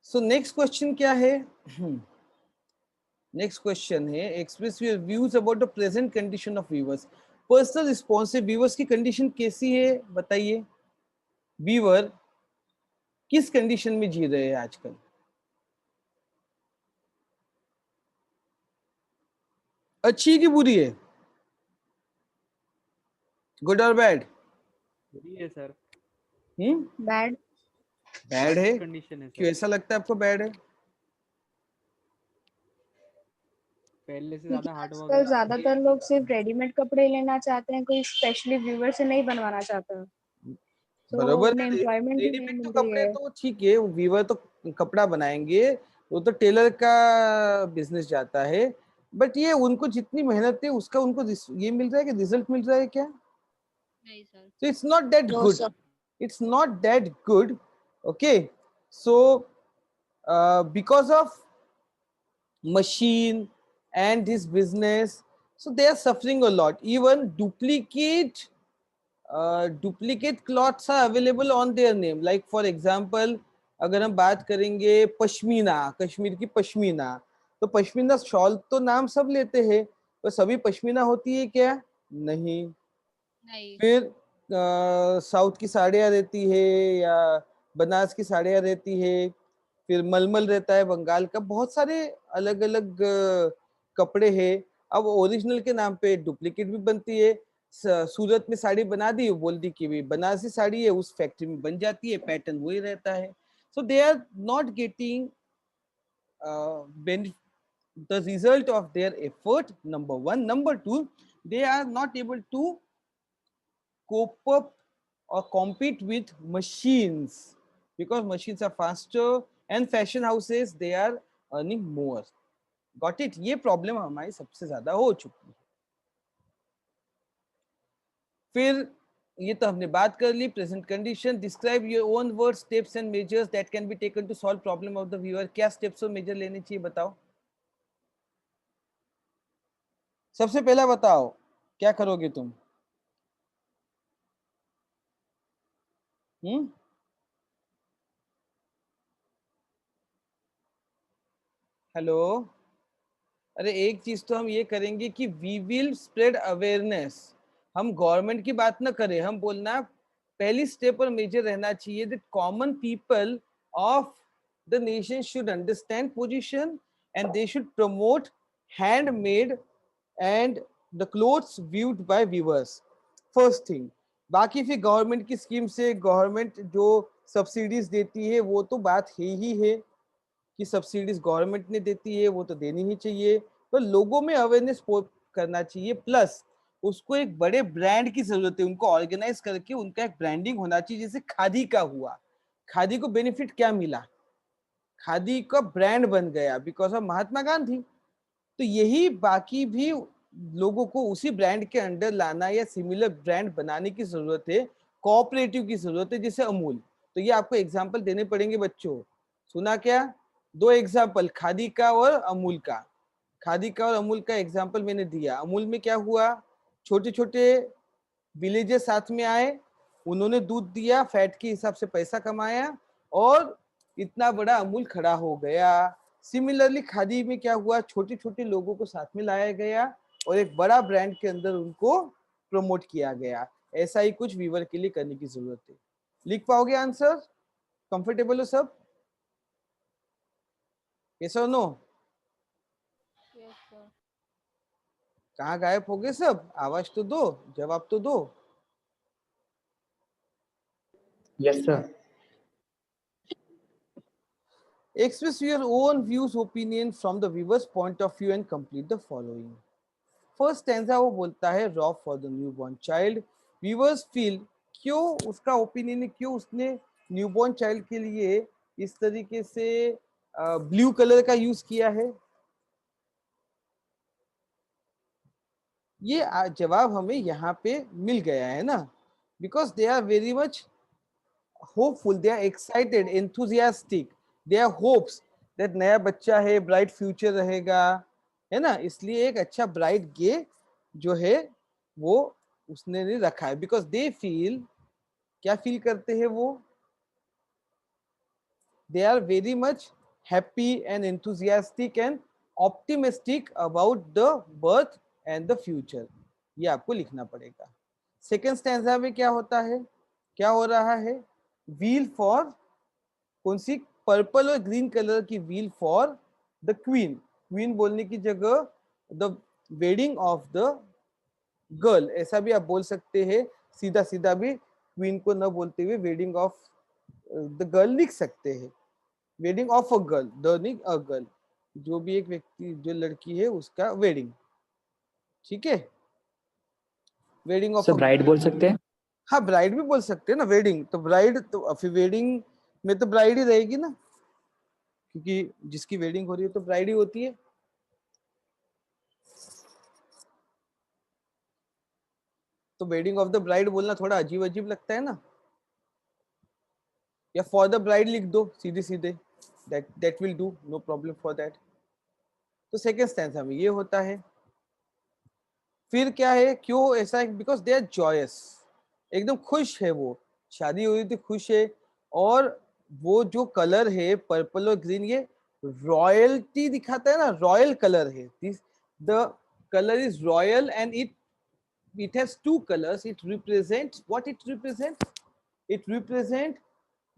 So next question क्या है? Next question है express your views about the present condition of viewers. Personal response से viewers की condition कैसी है बताइए। व्यूअर किस कंडीशन में जी रहे हैं आजकल? अच्छी की बुरी है? गुड और बैड? बुरी है सर। बैड। बैड है। कंडीशन है क्यों सर। ऐसा लगता है आपको बैड है? पहले से क्योंकि ज्यादा हार्ड आजकल वर्क। ज्यादातर लोग सिर्फ रेडीमेड कपड़े लेना चाहते हैं, कोई स्पेशली व्यूअर से नहीं बनवाना चाहता। तो बरोबर उन्हें है। एम्प्लॉयमेंट भी नहीं रेडीमेड तो मिल रही कपड़े है। तो ठीक है, वीवर तो कपड़ा बनाएंगे, वो तो टेलर का बिजनेस जाता है। बट ये उनको जितनी मेहनत है उसका उनको ये मिल रहा है कि रिजल्ट मिल रहा है क्या? नहीं sir. So it's not that No, good. sir. It's not that good. Okay. So because of machine and his business, so they are suffering a lot. Even duplicate cloths are available on their name. Like for example, अगर हम बात करेंगे पश्मीना, कश्मीर की पश्मीना, तो pashmina shawl तो नाम सब लेते हैं, पर सभी पश्मीना होती है क्या? नहीं। नहीं। फिर साउथ की साड़ियाँ रहती है या बनारस की साड़ियाँ रहती है, फिर मलमल रहता है बंगाल का, बहुत सारे अलग अलग कपड़े हैं। अब ओरिजिनल के नाम पे डुप्लीकेट भी बनती है। सूरत में साड़ी बना दी, बोल दी कि भी बनारसी साड़ी है, उस फैक्ट्री में बन जाती है, पैटर्न वही रहता है। So they are not getting the result of their effort, number one. Number two, they are not able to cope up or compete with machines, because machines are faster and fashion houses they are earning more. Got it? ये problem हमारी सबसे ज्यादा हो चुकी है। फिर ये तो हमने बात कर ली present condition. Describe your own word steps and measures that can be taken to solve problem of the viewer. क्या स्टेप्स और मेजर लेने चाहिए बताओ? सबसे पहला बताओ क्या करोगे तुम? हेलो, अरे एक चीज तो हम ये करेंगे कि वी विल स्प्रेड अवेयरनेस। हम गवर्नमेंट की बात ना करें, हम बोलना पहली स्टेप और मेजर रहना चाहिए that common people of the nation should understand position and they should promote handmade and the clothes viewed by viewers. First thing. बाकी फिर गवर्नमेंट की स्कीम से गवर्नमेंट जो सब्सिडीज देती है वो तो बात ही है कि सब्सिडीज गवर्नमेंट ने देती है, वो तो देनी ही चाहिए, पर लोगों में अवेयरनेस करना चाहिए। प्लस उसको एक बड़े ब्रांड की जरूरत है, उनको ऑर्गेनाइज करके उनका एक ब्रांडिंग होना चाहिए। जैसे खादी का हुआ, खादी को बेनिफिट क्या मिला? खादी का ब्रांड बन गया बिकॉज ऑफ महात्मा गांधी। तो यही बाकी भी लोगों को उसी ब्रांड के अंडर लाना या सिमिलर ब्रांड बनाने की जरूरत है, कोऑपरेटिव की जरूरत है, जैसे अमूल। तो ये आपको एग्जांपल देने पड़ेंगे बच्चों। सुना क्या? दो एग्जांपल, खादी का और अमूल का। खादी का और अमूल का एग्जांपल मैंने दिया। अमूल में क्या हुआ, छोटे छोटे विलेजेस साथ में आए, उन्होंने दूध दिया, फैट के हिसाब से पैसा कमाया और इतना बड़ा अमूल खड़ा हो गया। सिमिलरली खादी में क्या हुआ, छोटे छोटे लोगों को साथ में लाया गया और एक बड़ा ब्रांड के अंदर उनको प्रमोट किया गया। ऐसा ही कुछ वीवर के लिए करने की जरूरत है। लिख पाओगे आंसर? कंफर्टेबल हो सब? यस और नो? Yes sir. कहाँ गायब हो गए सब? आवाज तो दो, जवाब तो दो। Yes, sir. Express your own views, opinion from the viewer's point of view and complete the following. First stanza वो बोलता है raw for the newborn child. Viewers feel, क्यों उसका ओपिनियन है, क्यों उसने न्यूबॉर्न चाइल्ड के लिए इस तरीके से ब्लू कलर का यूज किया है? ये जवाब हमें यहाँ पे मिल गया है ना, because they are very much hopeful, they are excited, enthusiastic, they are hopes that नया बच्चा है, ब्राइट फ्यूचर रहेगा, है ना। इसलिए एक अच्छा ब्राइट गे जो है वो उसने नहीं रखा है, बिकॉज दे फील, क्या फील करते हैं वो? They are very much happy and enthusiastic and optimistic about the birth and the future. ये आपको लिखना पड़ेगा. सेकेंड स्टैंजा में क्या होता है, क्या हो रहा है, व्हील फॉर, कौन सी, पर्पल और ग्रीन कलर की wheel for the queen. Queen बोलने की जगह the wedding of the girl, ऐसा भी आप बोल सकते हैं. सीधा सीधा भी क्वीन को न बोलते हुए वेडिंग ऑफ द गर्ल लिख सकते हैं. Wedding of a girl, the a girl, जो भी एक व्यक्ति, जो लड़की है उसका वेडिंग. ठीक है, वेडिंग ऑफ सर ब्राइड बोल सकते हैं. हाँ ब्राइड भी बोल सकते हैं ना. वेडिंग तो ब्राइड, तो फिर वेडिंग में तो ब्राइड ही रहेगी ना, क्योंकि जिसकी वेडिंग हो रही है तो ब्राइड ही होती है. तो वेडिंग ऑफ द ब्राइड बोलना थोड़ा अजीब अजीब लगता है ना. या फॉर द ब्राइड लिख दो सीधे सीधे, that will do, no problem for that. तो सेकेंड स्टैंजा में ये होता है. फिर क्या है, क्यों ऐसा है, बिकॉज दे आर जॉयस, एकदम खुश है वो, शादी हुई थी, खुश है. और वो जो कलर है पर्पल और ग्रीन, ये रॉयल्टी दिखाता है ना, रॉयल कलर है. This the colour is royal and it has two colors. It represents what it represents. It represents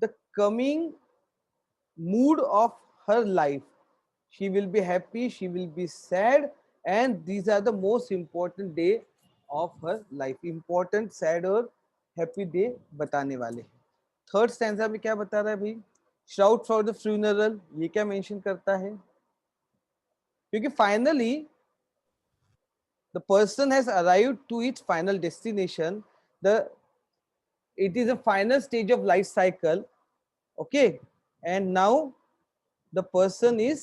the coming mood of her life. She will be happy, she will be sad, and these are the most important day of her life. Important, sad और happy day बताने वाले. Third stanza में क्या बता रहा है भाई, shroud for the funeral. ये क्या मेंशन करता है, क्योंकि finally the person has arrived to its final destination. It is a final stage of life cycle. Okay, and now the person is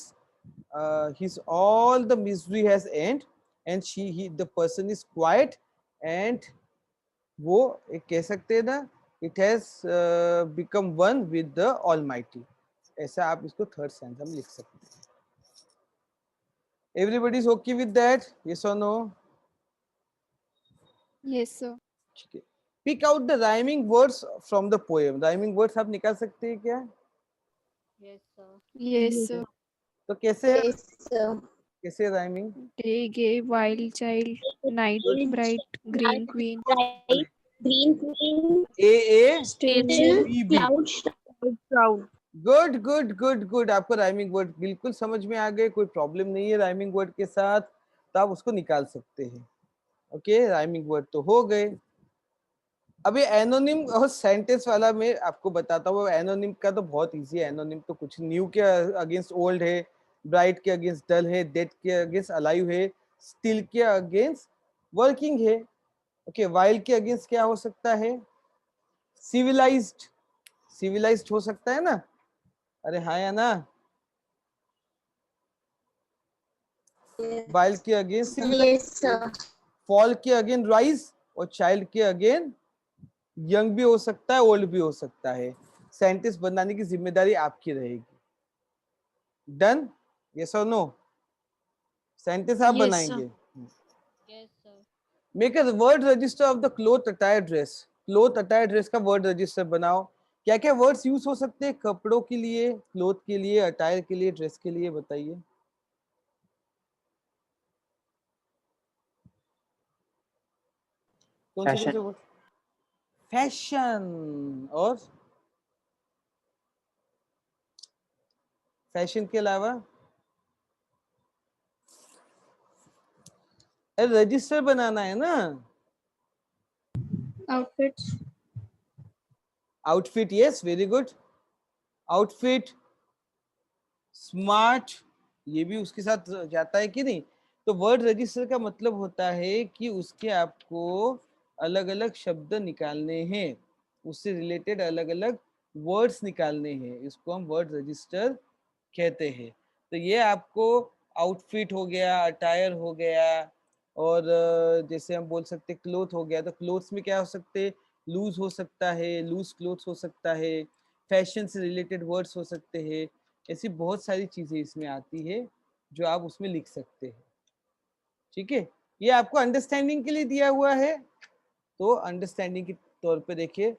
his all the misery has end, and the person is quiet, and वो एक कह सकते हैं ना, it has become one with the Almighty. ऐसा आप इसको third stanza में लिख सकते हैं. Everybody is okay with that? Yes or no? Yes, sir. ठीक है. Pick out the rhyming words from the poem. Rhyming words आप निकाल सकते हैं क्या? Yes, sir. Yes, sir. तो कैसे, Yes, sir. कैसे rhyming? Day, gay, wild child, night, bright, green queen, Bright, green queen, A still, B B. cloud, proud. Good good good good. आपको rhyming word बिल्कुल समझ में आ गए, कोई प्रॉब्लम नहीं है राइमिंग वर्ड के साथ, तो आप उसको निकाल सकते हैं. ओके, राइमिंग वर्ड तो हो गए. अभी एनोनिम और सेंटेंस वाला मैं आपको बताता हूँ. एनोनिम का तो बहुत इजी है. एनोनिम तो कुछ न्यू के अगेंस्ट ओल्ड है, ब्राइट के अगेंस्ट डल है, डेड के अगेंस्ट अलाइव है, स्टिल के अगेंस्ट वर्किंग है. ओके, वाइल्ड के अगेंस्ट क्या हो सकता है, सिविलाइज्ड. सिविलाइज्ड हो सकता है ना, अरे हाँ या ना. वाइल्ड के against civilized, yes, sir. Fall के अगेन राइज, और चाइल्ड के अगेन यंग भी हो सकता है, ओल्ड भी हो सकता है. सेंटेंस बनाने की जिम्मेदारी आपकी रहेगी. डन, यस और नो? सेंटेंस आप Yes, बनाएंगे. Yes, sir. Make a word register of the cloth attire dress. Cloth attire dress का वर्ड रजिस्टर बनाओ. क्या क्या वर्ड्स यूज हो सकते हैं कपड़ों के लिए, क्लोथ के लिए, अटायर के लिए, ड्रेस के लिए, बताइए. कौन से Fashion. वर्ड? फैशन. और फैशन के अलावा रजिस्टर बनाना है ना. Outfits. Outfit, yes, very good. Outfit, smart, ये भी उसके साथ जाता है कि नहीं. तो वर्ड रजिस्टर का मतलब होता है कि उसके आपको अलग अलग शब्द निकालने हैं, उससे रिलेटेड अलग अलग वर्ड्स निकालने हैं. इसको हम वर्ड रजिस्टर कहते हैं. तो ये आपको आउटफिट हो गया, अटायर हो गया, और जैसे हम बोल सकते क्लोथ हो गया. तो क्लोथ्स में क्या हो सकते हैं, लूज हो सकता है, लूज क्लोथ्स हो सकता है, फैशन से रिलेटेड वर्ड्स हो सकते हैं. ऐसी बहुत सारी चीजें इसमें आती है जो आप उसमें लिख सकते हैं. ठीक है, ये आपको अंडरस्टैंडिंग के लिए दिया हुआ है. तो अंडरस्टैंडिंग के तौर पे देखिए,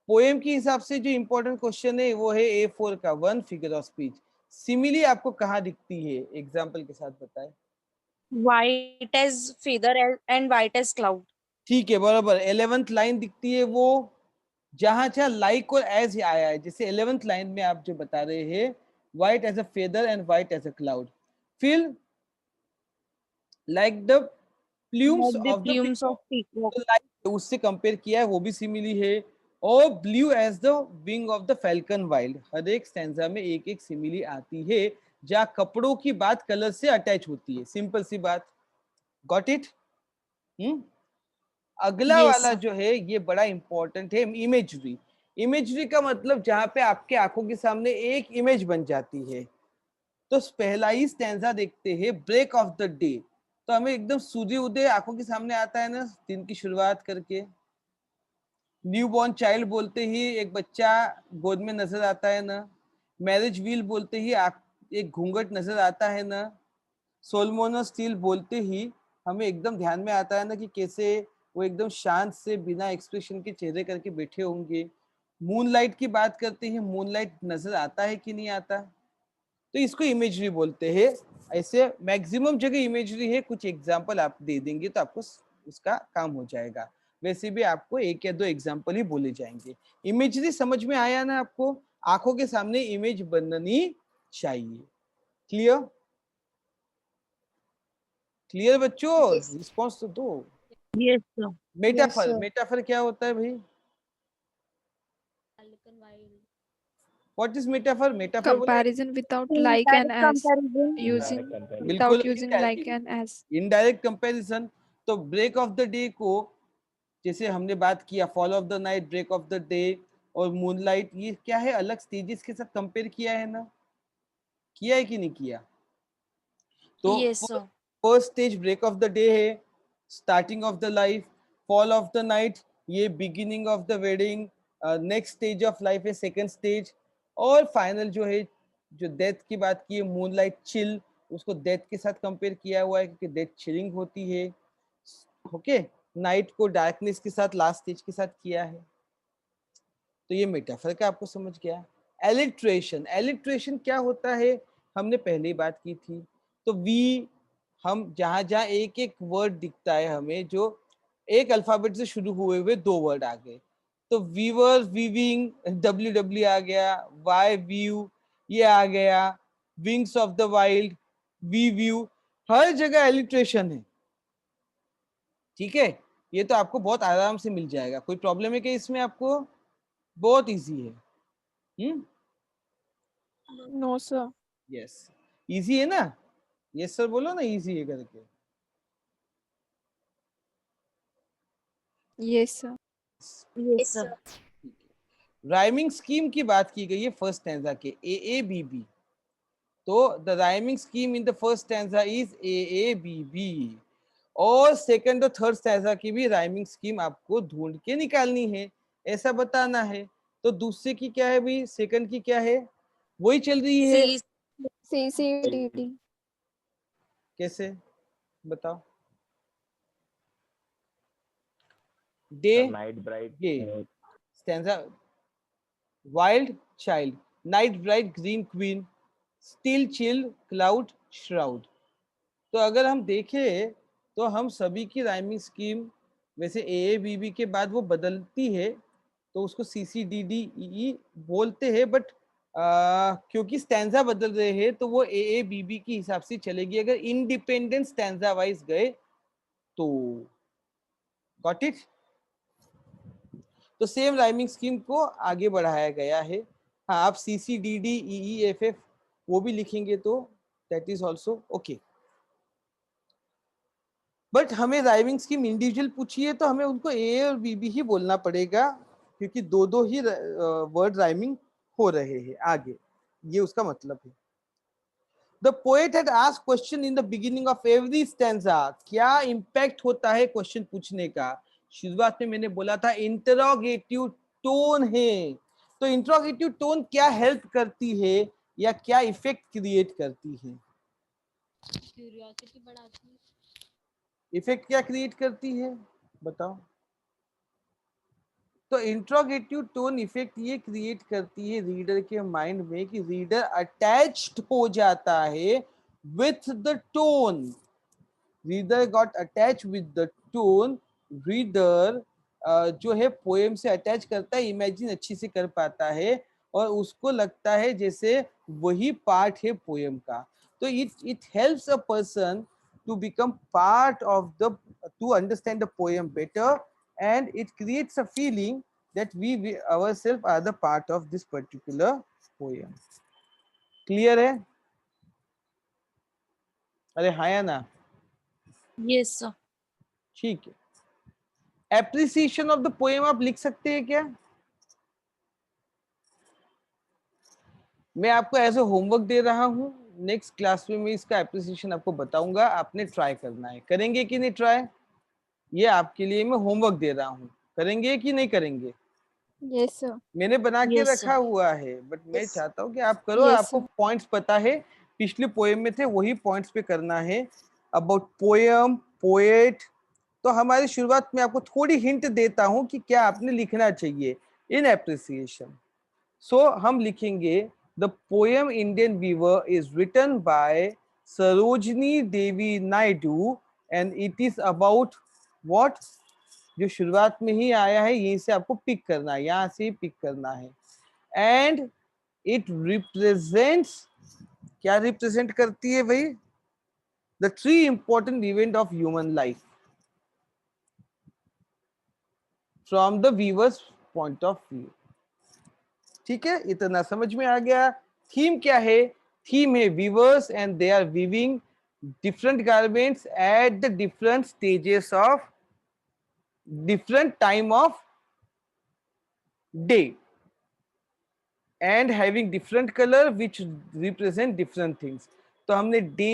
पोएम के हिसाब से जो इंपॉर्टेंट क्वेश्चन है वो है A4 का 1 फिगर ऑफ स्पीच. सिमिली आपको कहाँ दिखती है, एग्जाम्पल के साथ बताएं। White as feather and white as cloud. ठीक है, बराबर। 11th लाइन दिखती है वो जहां जहां लाइक और एज आया है, जैसे 11th लाइन में आप जो बता रहे हैं white as a feather and white as a cloud, फिर like the plumes Like the of the plumes peacock, of peacock. तो लाइक उससे कंपेयर किया है, वो भी सिमिली है। और blue as the wing of the falcon wild, हर एक स्टैंजा में एक एक सिमिली आती है जहाँ कपड़ों की बात कलर से अटैच होती है, सिंपल सी बात। Got it? अगला Yes, वाला sir. जो है ये बड़ा इंपॉर्टेंट है, इमेजरी। इमेजरी का मतलब जहां पे आपके आंखों के सामने एक इमेज बन जाती है। तो पहला ही स्टैंजा देखते हैं, ब्रेक ऑफ द डे। तो हमें एकदम सूर्य उदय आंखों के सामने आता है ना, दिन की शुरुआत करके। न्यू बॉर्न चाइल्ड बोलते ही एक बच्चा गोद में नजर आता है ना। मैरिज व्हील बोलते ही एक घूंघट नजर आता है ना। सोलमोनो स्टील बोलते ही हमें एकदम ध्यान में आता है ना कि कैसे वो एकदम शांत से बिना एक्सप्रेशन के चेहरे करके बैठे होंगे। मूनलाइट की बात करते हैं, मूनलाइट नजर आता है कि नहीं आता, तो इसको इमेजरी बोलते हैं। ऐसे मैक्सिमम जगह इमेजरी है, कुछ एग्जाम्पल आप दे देंगे तो आपको उसका काम हो जाएगा। वैसे भी आपको एक या दो एग्जाम्पल ही बोले जाएंगे। इमेजरी समझ में आया ना आपको? आंखों के सामने इमेज बननी चाहिए। क्लियर? क्लियर बच्चों? Yes. रिस्पॉन्स तो दो। Yes, sir. Metaphor, sir. Metaphor क्या होता है भाई? Falcon wild. What is metaphor? Metaphor बोले Comparison without like and Indirect as. comparison. Using बिल्कुल without using like and as. Indirect comparison. तो ब्रेक ऑफ द डे को जैसे हमने बात किया, fall of the night, break of the day और moonlight, ये क्या है, अलग स्टेजेस के साथ कंपेयर किया है ना, किया है कि नहीं किया? तो Yes, sir. First stage break of the day है, starting of the life. Fall of the night ये beginning of the wedding, next stage of life है सेकंड स्टेज। और फाइनल जो है, जो डेथ की बात की है, मूनलाइट चिल, उसको डेथ के साथ कंपेयर किया हुआ है क्योंकि डेथ चिलिंग होती है। ओके, नाइट को डार्कनेस के साथ, लास्ट स्टेज के साथ किया है। तो ये मेटाफर का आपको समझ गया। एलिट्रेशन, एलिट्रेशन क्या होता है हमने पहले ही बात की थी। तो वी, हम जहां जहां एक एक वर्ड दिखता है हमें, जो एक अल्फाबेट से शुरू हुए हुए दो वर्ड आ गए, तो वीवर, वीविंग, डब्ल्यू डब्ल्यू आ गया, वाई व्यू ये आ गया, wings of the wild, we view, हर जगह एलिट्रेशन है। ठीक है, ये तो आपको बहुत आराम से मिल जाएगा। कोई प्रॉब्लम है कि इसमें? आपको बहुत इजी है। No, sir. यस, इजी है ना? यस सर बोलो ना, इजी है करके। Yes, sir. Yes, sir. Rhyming scheme की बात की गई है फर्स्ट स्टैंजा के, ए ए बी बी। तो the rhyming scheme in the first stanza is A A B B. और सेकंड और थर्ड स्टैंजा की भी राइमिंग स्कीम आपको ढूंढ के निकालनी है, ऐसा बताना है। तो दूसरे की क्या है भाई, सेकंड की क्या है, वही चल रही है। C. CCDD. कैसे बताओ? डे, नाइट ब्राइट, ये stanza, wild child, night bright, green queen, still chill, cloud shroud. तो अगर हम देखें तो हम सभी की राइमिंग स्कीम वैसे ए बी बी के बाद वो बदलती है, तो उसको सी सी डी डी ई बोलते हैं, बट क्योंकि स्टैंजा बदल रहे हैं तो वो ए बी बी के हिसाब से चलेगी। अगर इंडिपेंडेंट स्टैंजा वाइज गए तो, गॉट इट? तो सेम राइमिंग स्कीम को आगे बढ़ाया गया है। हाँ, आप C C D D E E F F वो भी लिखेंगे तो that is also okay. But हमें राइमिंग स्कीम इंडिविजुअल पूछिए तो हमें उनको ए और बी बी ही बोलना पड़ेगा, क्योंकि दो दो ही वर्ड राइमिंग हो रहे हैं आगे, ये उसका मतलब है। The poet had asked question in the beginning of every stanza. क्या इंपैक्ट होता है क्वेश्चन पूछने का? शुरुआत में मैंने बोला था इंटरोगेटिव टोन है। तो इंटरोगेटिव टोन क्या हेल्प करती है या क्या इफेक्ट क्रिएट करती है? क्यूरियोसिटी बढ़ाती है। इफेक्ट क्या क्रिएट करती है बताओ? तो इंट्रोगेटिव टोन इफेक्ट ये क्रिएट करती है रीडर के माइंड में कि रीडर अटैच्ड हो जाता है with the tone. Reader got attach with the tone. Reader जो है पोएम से अटैच करता है, इमेजिन अच्छी से कर पाता है और उसको लगता है जैसे वही पार्ट है पोएम का. तो it helps a person to become part of to understand the poem better, and it creates a feeling that we ourselves are the part of this particular poem. Clear है? अरे हाँ या ना? Yes, sir. ठीक है. Appreciation of the poem आप लिख सकते हैं क्या? मैं आपको एज ए होमवर्क दे रहा हूँ, नेक्स्ट क्लास में मैं इसका एप्रिसिएशन आपको बताऊंगा, आपने ट्राई करना है. करेंगे कि नहीं ट्राई? ये आपके लिए मैं होमवर्क दे रहा हूँ, करेंगे कि नहीं करेंगे? Yes, sir. मैंने बना के Yes, रखा हुआ है, बट मैं Yes. चाहता हूँ कि आप करो. Yes, आपको sir. पॉइंट्स पता है, पिछले पोएम में थे वही पॉइंट्स पे करना है. About poem, poet. तो हमारी शुरुआत में आपको थोड़ी हिंट देता हूँ कि क्या आपने लिखना चाहिए इन एप्रिसिएशन. सो हम लिखेंगे the poem Indian weaver is written by Sarojini Devi Naidu and it is about what. जो शुरुआत में ही आया है यहीं से आपको पिक करना है, यहां से ही पिक करना है. एंड इट रिप्रेजेंट्स, क्या रिप्रेजेंट करती है भाई? The 3 important event of human life from the viewers point of view. ठीक है, इतना समझ में आ गया. थीम क्या है? थीम है weavers and they are weaving different garments at the different stages of different time of day and having different color which represent different things. तो हमने डे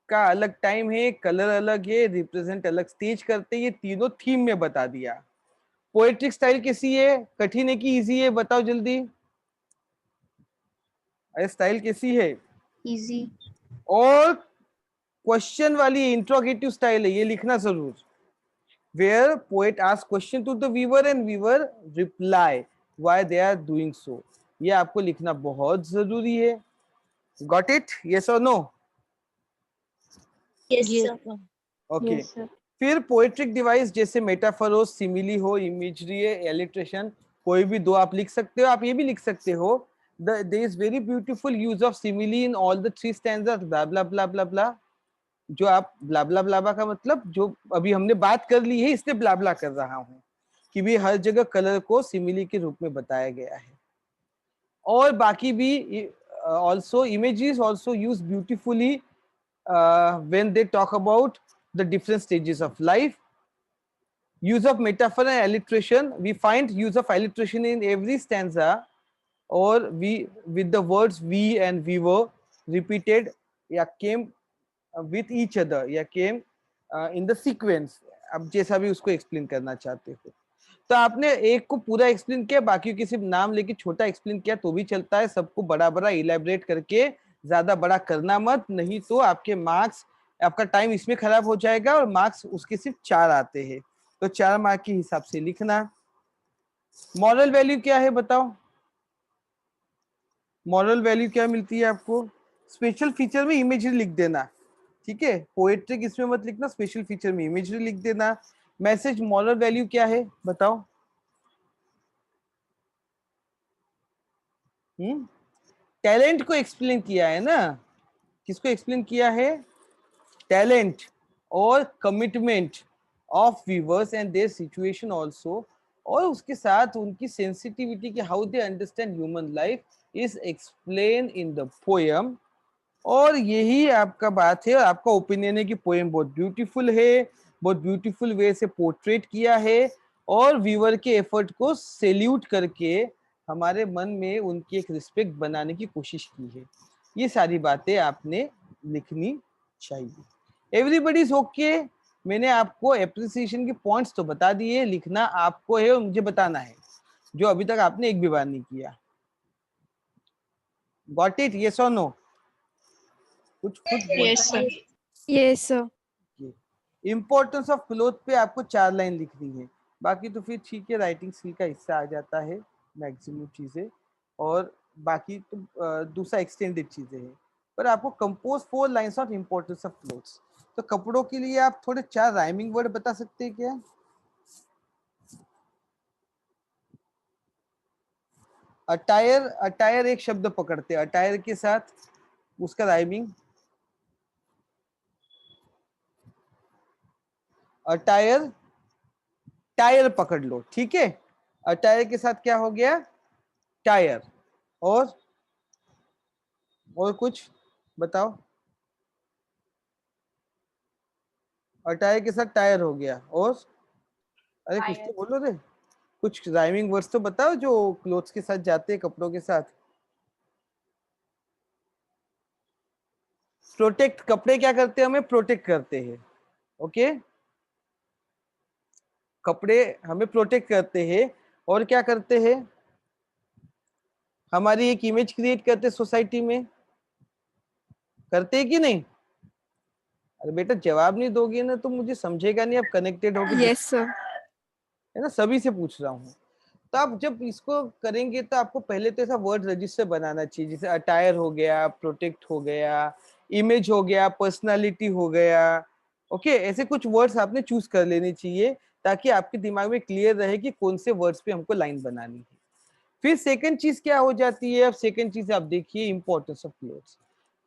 का अलग टाइम है, कलर अलग है, रिप्रेजेंट अलग स्टेज करते हैं, ये तीनों थीम में बता दिया. पोएट्रिक स्टाइल कैसी है? कठिन है कि इजी है? बताओ जल्दी. अरे स्टाइल कैसी है? Easy. और क्वेश्चन वाली इंट्रोगेटिव स्टाइल है, ये लिखना जरूर. Where poet asks question to the viewer and viewer reply why they are doing so. ये आपको लिखना बहुत जरूरी है. Got it? Yes or no? Yes, Yes, sir. sir. Okay. Yes, sir. फिर पोएट्रिक डिवाइस जैसे मेटाफर हो, सिमिली हो, इमेजरी है, एलिट्रेशन, कोई भी दो आप लिख सकते हो. आप ये भी लिख सकते हो there is very beautiful use of simile in all the 3 stanzas blah blah blah blah blah. जो आप ब्ला ब्ला ब्ला का मतलब जो अभी हमने बात कर ली है, इसलिए ब्ला ब्ला कर रहा हूं कि भी हर जगह कलर को सिमिली के रूप में बताया गया है. और बाकी भी also images also use beautifully when they talk about the different stages of life. Use of metaphor and alliteration, we find use of alliteration in every stanza, or we with the words we and we were repeated या came with each other या came in the sequence. अब जैसा भी उसको explain करना चाहते हो. तो आपने एक को पूरा एक्सप्लेन किया, बाकी के सिर्फ नाम लेके छोटा एक्सप्लेन किया तो भी चलता है. सबको बड़ा बड़ा इलेबरेट करके ज्यादा बड़ा करना मत, नहीं तो आपके मार्क्स, आपका टाइम इसमें खराब हो जाएगा और मार्क्स उसके सिर्फ 4 आते हैं. तो 4 मार्क के हिसाब से लिखना. मॉरल वैल्यू क्या है बताओ? मॉरल वैल्यू क्या मिलती है आपको? स्पेशल फीचर में इमेजरी लिख देना. ठीक है, पोएट्रिक इसमें मत लिखना, स्पेशल फीचर में इमेजरी लिख देना. मैसेज मॉरल वैल्यू क्या है बताओ? टैलेंट को एक्सप्लेन किया है ना. किसको एक्सप्लेन किया है? टैलेंट और commitment of viewers and there situation also, और उसके साथ उनकी सेंसिटिविटी की how they understand human life is explain in the poem. और यही आपका बात है और आपका ओपिनियन है कि पोएम बहुत ब्यूटीफुल है, बहुत ब्यूटीफुल वे से पोर्ट्रेट किया है और व्यूअर के एफर्ट को सैल्यूट करके हमारे मन में उनकी एक रिस्पेक्ट बनाने की कोशिश की है. ये सारी बातें आपने लिखनी चाहिए. Everybody is okay. मैंने आपको एप्रिसिएशन के पॉइंट्स तो बता दिए, लिखना आपको है और मुझे बताना है, जो अभी तक आपने एक भी बार नहीं किया. Got it? यस और नो? कुछ Yes, sir. Yes, sir. Importance of cloth पे आपको 4 लाइन लिखनी है. बाकी तो फिर ठीक है, राइटिंग स्किल का हिस्सा आ जाता है मैक्सिमम चीजें, और बाकी तो दूसरा एक्सटेंडेड चीजें हैं। पर आपको compose 4 lines of importance of clothes, तो कपड़ों के लिए आप थोड़े 4 राइमिंग वर्ड बता सकते हैं क्या? अटायर, अटायर एक शब्द पकड़ते हैं, अटायर के साथ उसका राइमिंग। अटायर, टायर पकड़ लो, ठीक है। अटायर के साथ क्या हो गया? टायर। और कुछ बताओ। अटायर के साथ टायर हो गया, और अरे कुछ तो बोलो रे, कुछ राइमिंग वर्ड्स तो बताओ जो क्लोथ्स के साथ जाते हैं, कपड़ों के साथ। प्रोटेक्ट, कपड़े क्या करते हैं? हमें प्रोटेक्ट करते हैं, ओके। कपड़े हमें प्रोटेक्ट करते हैं, और क्या करते हैं? हमारी एक इमेज क्रिएट करते हैं सोसाइटी में, करते हैं कि नहीं? अरे बेटा जवाब नहीं दोगे ना तो मुझे समझेगा नहीं आप कनेक्टेड हो गए, Yes, sir. है ना, सभी से पूछ रहा हूँ। तो आप जब इसको करेंगे तो आपको पहले तो ऐसा वर्ड रजिस्टर बनाना चाहिए, जैसे अटायर हो गया, प्रोटेक्ट हो गया, इमेज हो गया, पर्सनालिटी हो गया, ओके। ऐसे कुछ वर्ड्स आपने चूज कर लेने चाहिए ताकि आपके दिमाग में क्लियर रहे कि कौन से वर्ड्स पे हमको लाइन बनानी है। फिर सेकंड चीज क्या हो जाती है? अब सेकंड चीज आप देखिए, importance of clothes.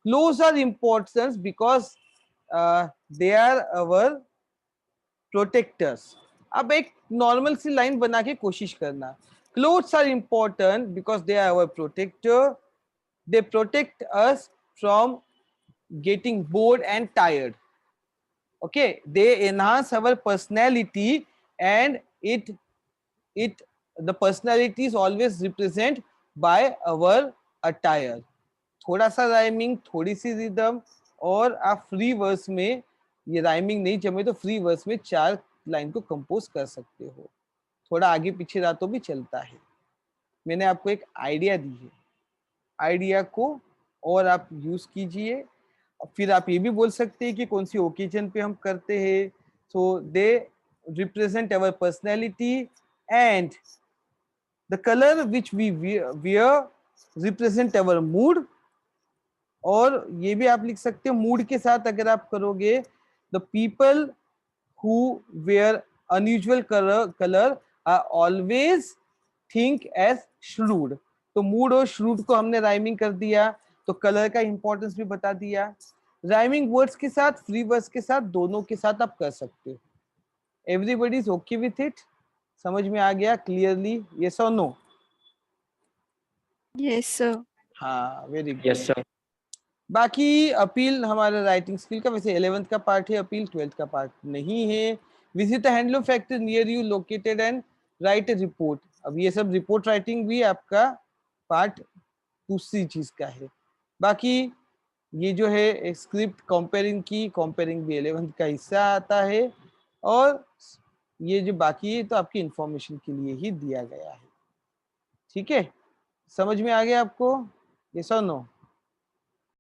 Clothes are important because they are our protectors. अब एक नॉर्मल सी लाइन बना के कोशिश करना, clothes are important because they are our protector, they protect us from getting bored and tired, okay, they enhance our personality, and it the personality is always represented by our attire। थोड़ा सा rhyming, थोड़ी सी rhythm, और आप free verse में, ये rhyming नहीं जमे तो फ्री वर्स में 4 लाइन को कंपोज कर सकते हो, थोड़ा आगे पीछे रहा तो भी चलता है। मैंने आपको एक आइडिया दी है, आइडिया को और आप यूज कीजिए। फिर आप ये भी बोल सकते हैं कि कौन सी ओकेजन पे हम करते हैं, so they represent our personality, and the colour which we wear represent our mood. और ये भी आप लिख सकते हो मूड के साथ अगर आप करोगे, the people who wear unusual colour are always think as shrewd. तो मूड और श्रूड को हमने राइमिंग कर दिया, तो कलर का इंपॉर्टेंस भी बता दिया। राइमिंग वर्ड्स के साथ, फ्री वर्ड्स के साथ, दोनों के साथ आप कर सकते हो। Everybody is okay with it? समझ में आ गया क्लियरली? यस और नो? Yes, sir. हाँ, वेरी गुड। Yes, sir. बाकी अपील हमारा राइटिंग स्किल का वैसे 11th का पार्ट है, अपील 12th का पार्ट नहीं है। Visit the handloom factory near you located and right A report. अब ये सब रिपोर्ट राइटिंग भी आपका पार्ट दूसरी चीज का है। बाकी ये जो है स्क्रिप्ट कंपेयरिंग की, कंपेयरिंग भी 11th का हिस्सा आता है, और ये जो बाकी है तो आपकी इंफॉर्मेशन के लिए ही दिया गया है, ठीक है। समझ में आ गया आपको? यस और नो?